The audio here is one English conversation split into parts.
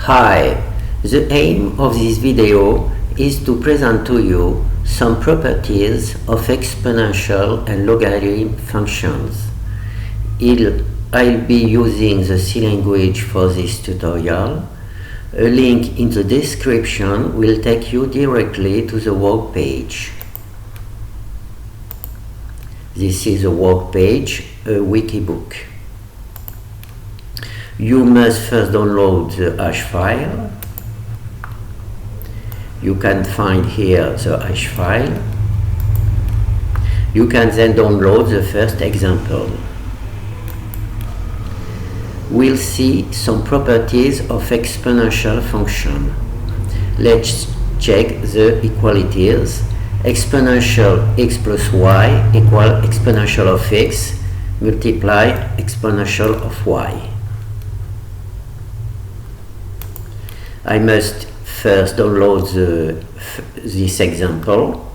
Hi, the aim of this video is to present to you some properties of exponential and logarithm functions. I'll be using the C language for this tutorial. A link in the description will take you directly to the work page. This is a work page, a wikibook. You must first download the hash file. You can find here the hash file. You can then download the first example. We'll see some properties of exponential function. Let's check the equalities. Exponential x plus y equal exponential of x multiply exponential of y. I must first download this example.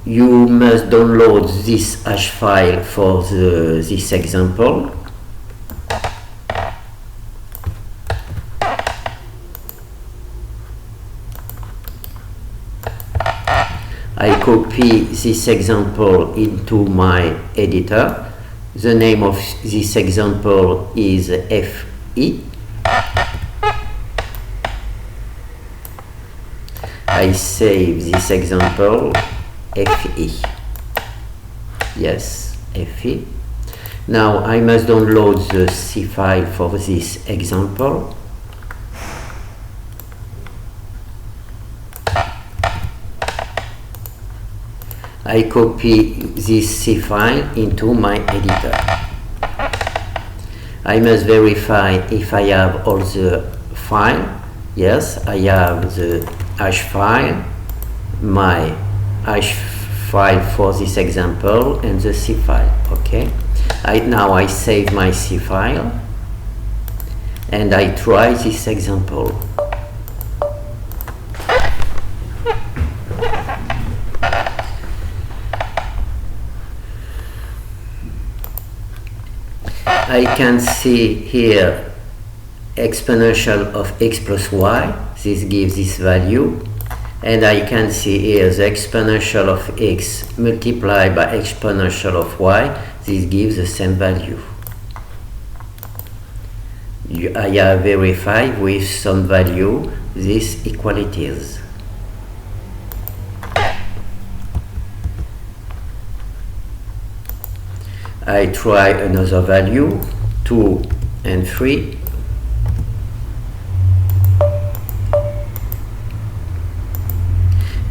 You must download this hash file for this example. I copy this example into my editor. The name of this example is FE. I save this example FE. Yes, FE. Now I must download the C file for this example. I copy this C file into my editor. I must verify if I have all the file. Yes, I have the hash file, my hash file for this example, and the C file. Okay. Now I save my C file and I try this example. I can see here exponential of x plus y, this gives this value, and I can see here the exponential of x multiplied by exponential of y, this gives the same value. I have verified with some value these equalities. I try another value, 2 and 3.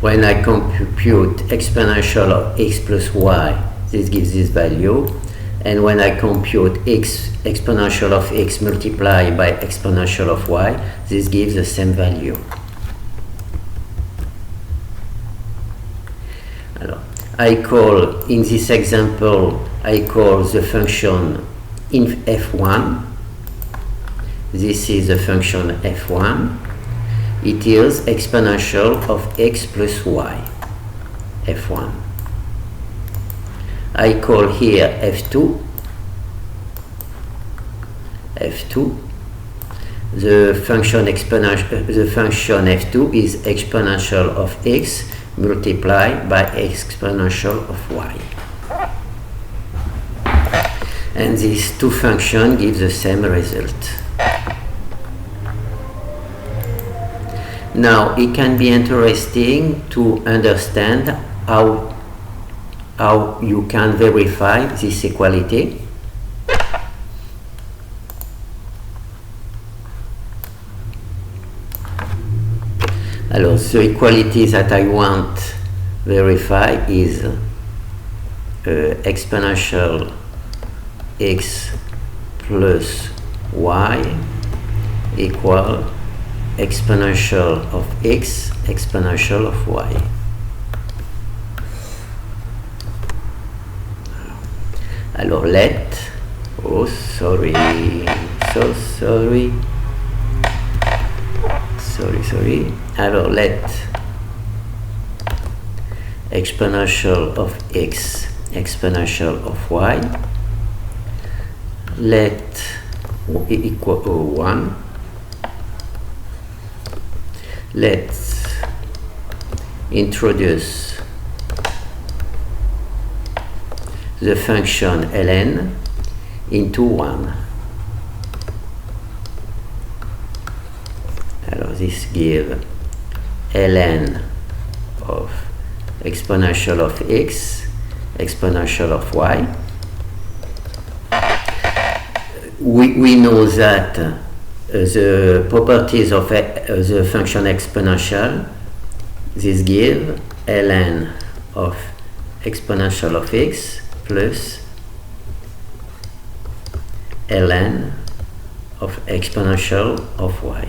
When I compute exponential of x plus y, this gives this value. And when I compute exponential of x multiplied by exponential of y, this gives the same value. In this example, I call the function in f1. This is the function f1. It is exponential of x plus y, f1. I call here f2. The function f2 is exponential of x multiplied by exponential of y. And these two functions give the same result. Now it can be interesting to understand how you can verify this equality. The equality that I want verify is exponential x plus y equal exponential of x exponential of y. Let exponential of x exponential of y let equal 1 let's introduce the function ln into 1. Alors, this gives ln of exponential of x, exponential of y. We know that the properties of the function exponential, this give ln of exponential of x plus ln of exponential of y.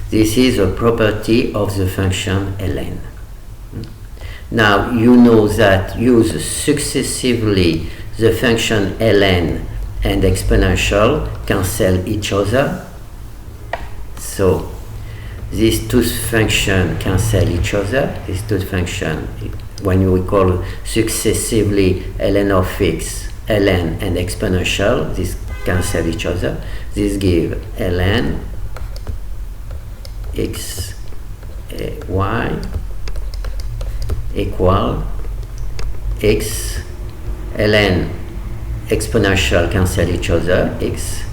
This is a property of the function ln. Now you know that use successively the function ln and exponential cancel each other. So these two functions cancel each other. These two functions, when we call successively ln of x, ln and exponential, these cancel each other. This gives ln x y equal x ln exponential cancel each other x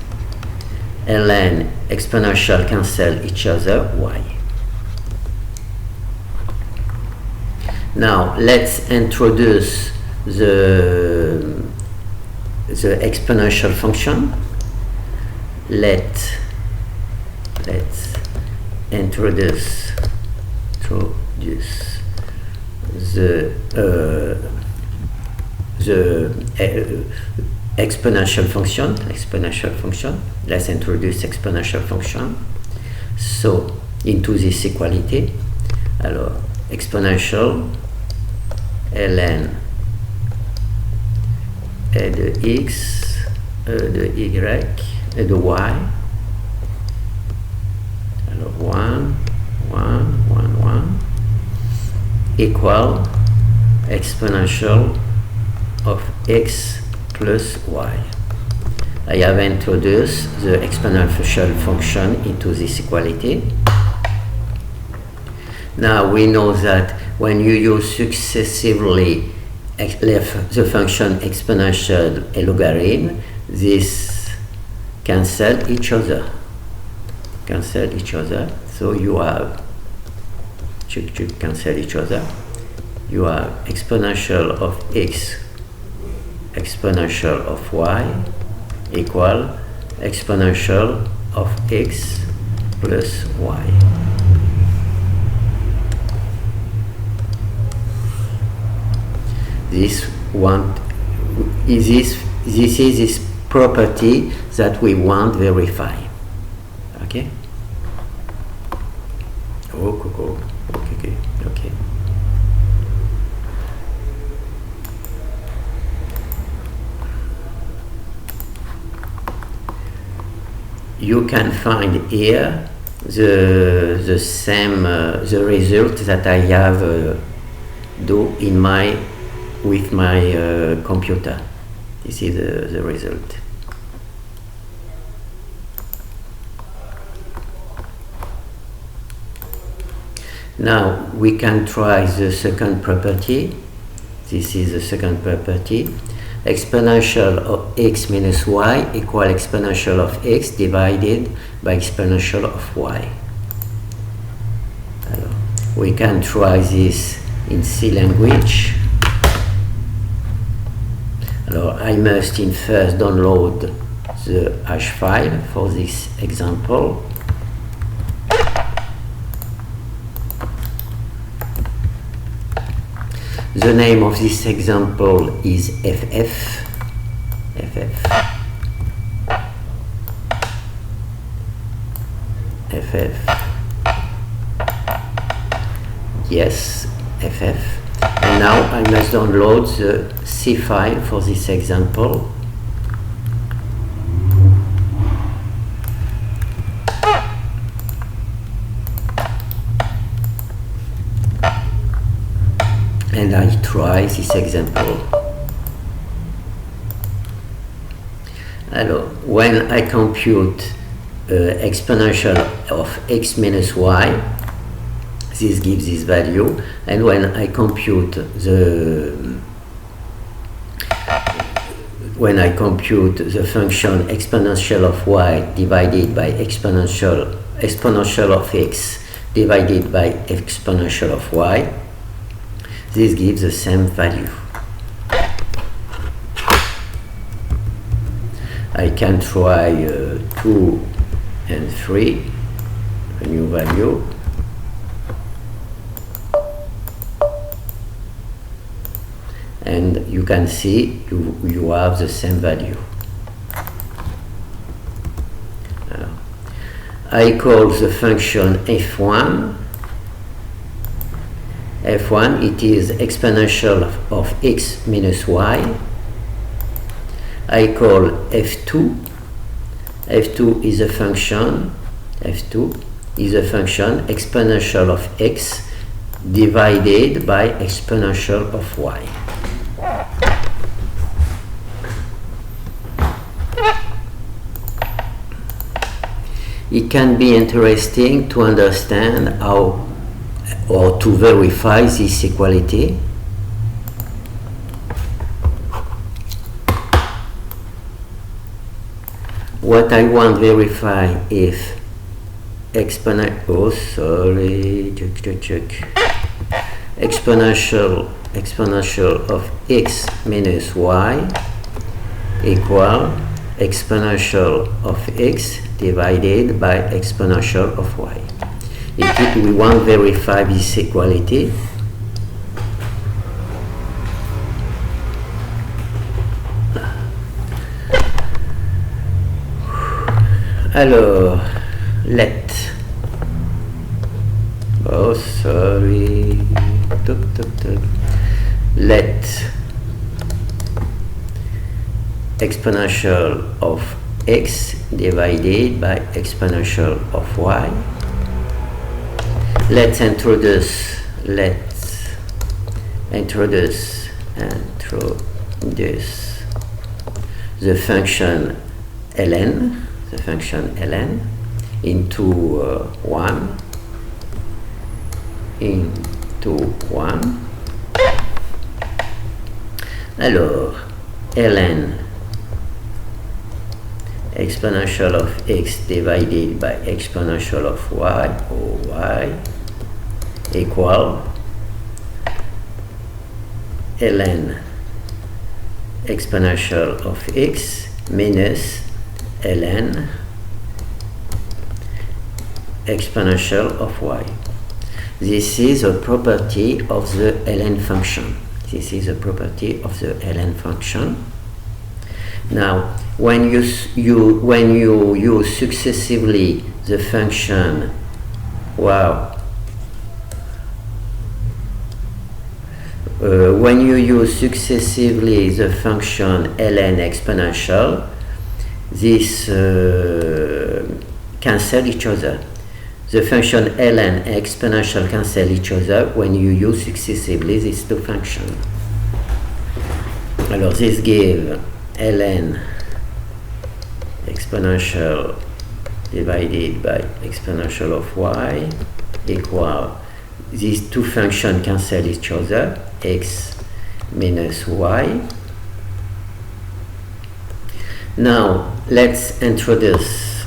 ln exponential cancel each other y. Now let's introduce the exponential function. Let's introduce the exponential function. Let's introduce exponential function. So into this equality, alors exponential ln et de x, de y et de y. Alors 1, 1, 1, 1 equal exponential of x plus y. I have introduced the exponential function into this equality. Now we know that when you use successively the function exponential and logarithm, these cancel each other. So you have cancel each other. You have exponential of x, exponential of y equal exponential of x plus y. This is this property that we want to verify. Okay. Okay. You can find here the same the result that I have do in with my computer. This is the result. Now we can try the second property. This is the second property. Exponential of x minus y equal exponential of x divided by exponential of y. We can try this in C language. I must first download the hash file for this example. The name of this example is FF. Yes, FF. And now I must download the C file for this example. And I try this example. When I compute exponential of x minus y. This gives this value, and when I compute the function exponential of y divided by exponential of x divided by exponential of y, this gives the same value. I can try 2 and 3, a new value. And you can see you have the same value. I call the function f1. f1, it is exponential of x minus y. I call f2. f2 is a function exponential of x divided by exponential of y. It can be interesting to understand how or to verify this equality. What I want to verify if exponential of x minus y equal exponential of x divided by exponential of y. If we want to verify this equality, alors let exponential of x divided by exponential of y. Let's introduce the function ln, into 1 Alors ln exponential of x divided by exponential of y, or y, equal ln exponential of x minus ln exponential of y. This is a property of the ln function. Now, when you use successively the function, when you use successively the function ln exponential, this cancel each other. The function ln exponential cancel each other when you use successively these two functions. Alors this gives ln exponential divided by exponential of y equal, these two functions cancel each other, x minus y. Now let's introduce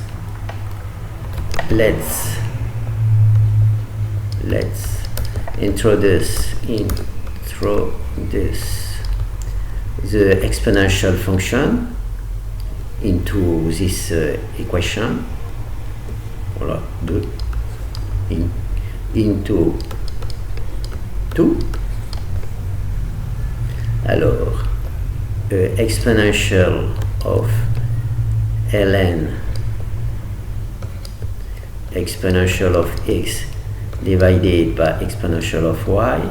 the exponential function into this equation. Voilà, into 2. Alors, exponential of ln exponential of x divided by exponential of y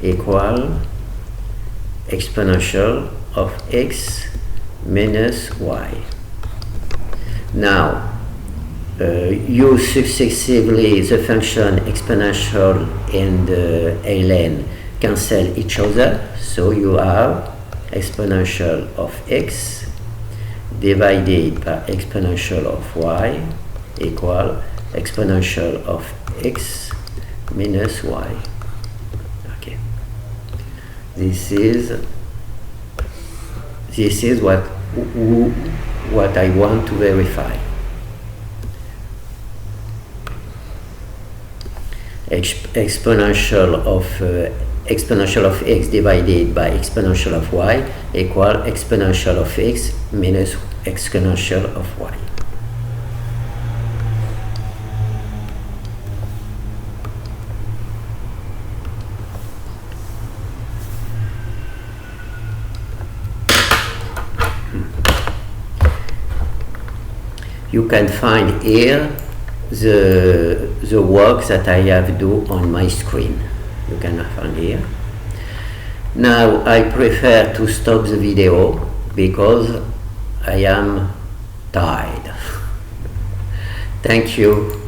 equal exponential of x minus y. Now, use successively the function exponential and ln cancel each other, so you have exponential of x divided by exponential of y equal exponential of x minus y. Okay. This is what I want to verify. Exponential of x divided by exponential of y equal exponential of x minus exponential of y. You can find here the work that I have do on my screen. You can find here. Now I prefer to stop the video because I am tired. Thank you.